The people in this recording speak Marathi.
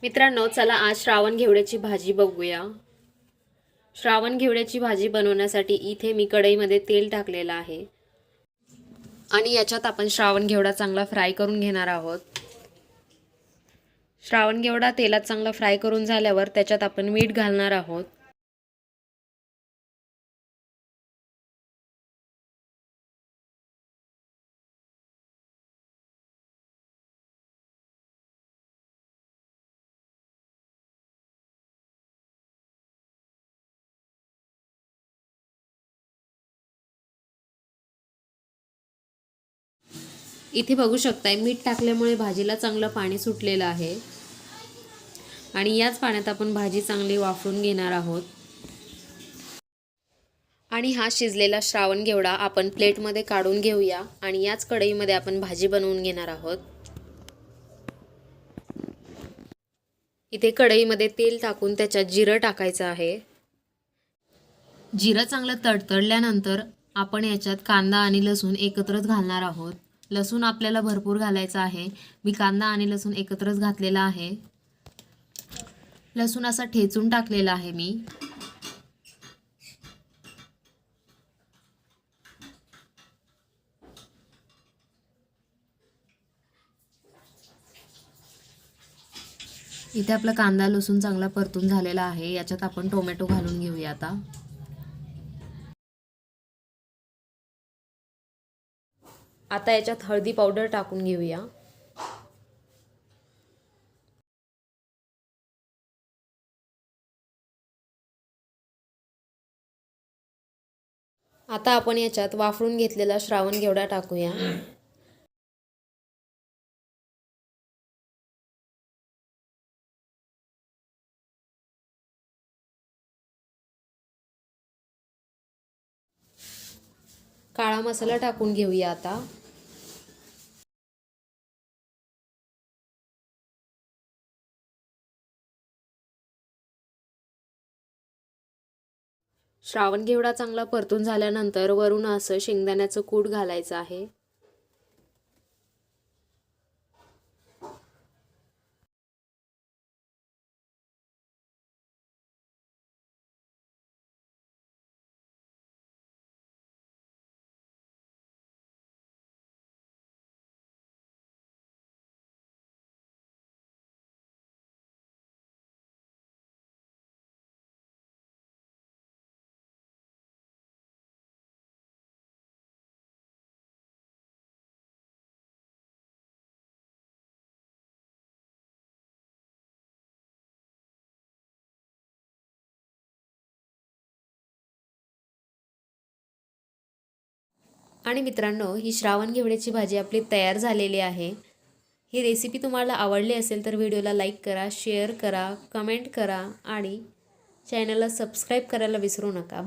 मित्रांनो, चला आज श्रावण घेवड्याची भाजी बघूया। श्रावण घेवड्याची भाजी बनवण्यासाठी इथे मी कढईमध्ये तेल टाकलेलं आहे आणि याच्यात आपण श्रावण घेवडा चांगला फ्राय करून घेणार आहोत। श्रावण घेवडा तेलात चांगला फ्राय करून झाल्यावर त्याच्यात आपण मीठ घालणार आहोत। इथे बघू शकताय मीठ टाकल्यामुळे भाजीला चांगलं पाणी सुटलेलं आहे आणि याच पाण्यात आपण भाजी चांगली वाफवून घेणार आहोत। आणि हा शिजलेला श्रावण घेवडा आपण प्लेटमध्ये काढून घेऊया आणि याच कढईमध्ये आपण भाजी बनवून घेणार आहोत। इथे कढईमध्ये तेल टाकून त्याच्यात जिरं टाकायचं आहे। जिरं चांगलं तडतडल्यानंतर आपण याच्यात कांदा आणि लसूण एकत्रच घालणार आहोत। लसूण आपल्याला भरपूर घालायचा आहे। मी कांदा आणि लसूण एकत्रच घातलेला आहे। लसूण असा ठेचून टाकलेला आहे मी। इथे आपला कांदा लसूण चांगला परतून झालेला आहे। याच्यात आपण टोमॅटो घालून घेऊया आता याच्यात हळदी पावडर टाकून घेऊया। आता आपण याच्यात वाफळून घेतलेला श्रावण घेवडा टाकूया। काळा मसाला टाकून घेऊया आता। श्रावण घेवडा चांगला परतून झाल्यानंतर वरून असं शेंगदाण्याचं कूट घालायचं आहे। आणि मित्रांनो, ही श्रावण घेवड्याची भाजी आपली तयार झालेली आहे। ही रेसिपी तुम्हाला आवडली असेल तर व्हिडिओला लाईक करा, शेअर करा, कमेंट करा आणि चॅनलला सबस्क्राईब करायला विसरू नका।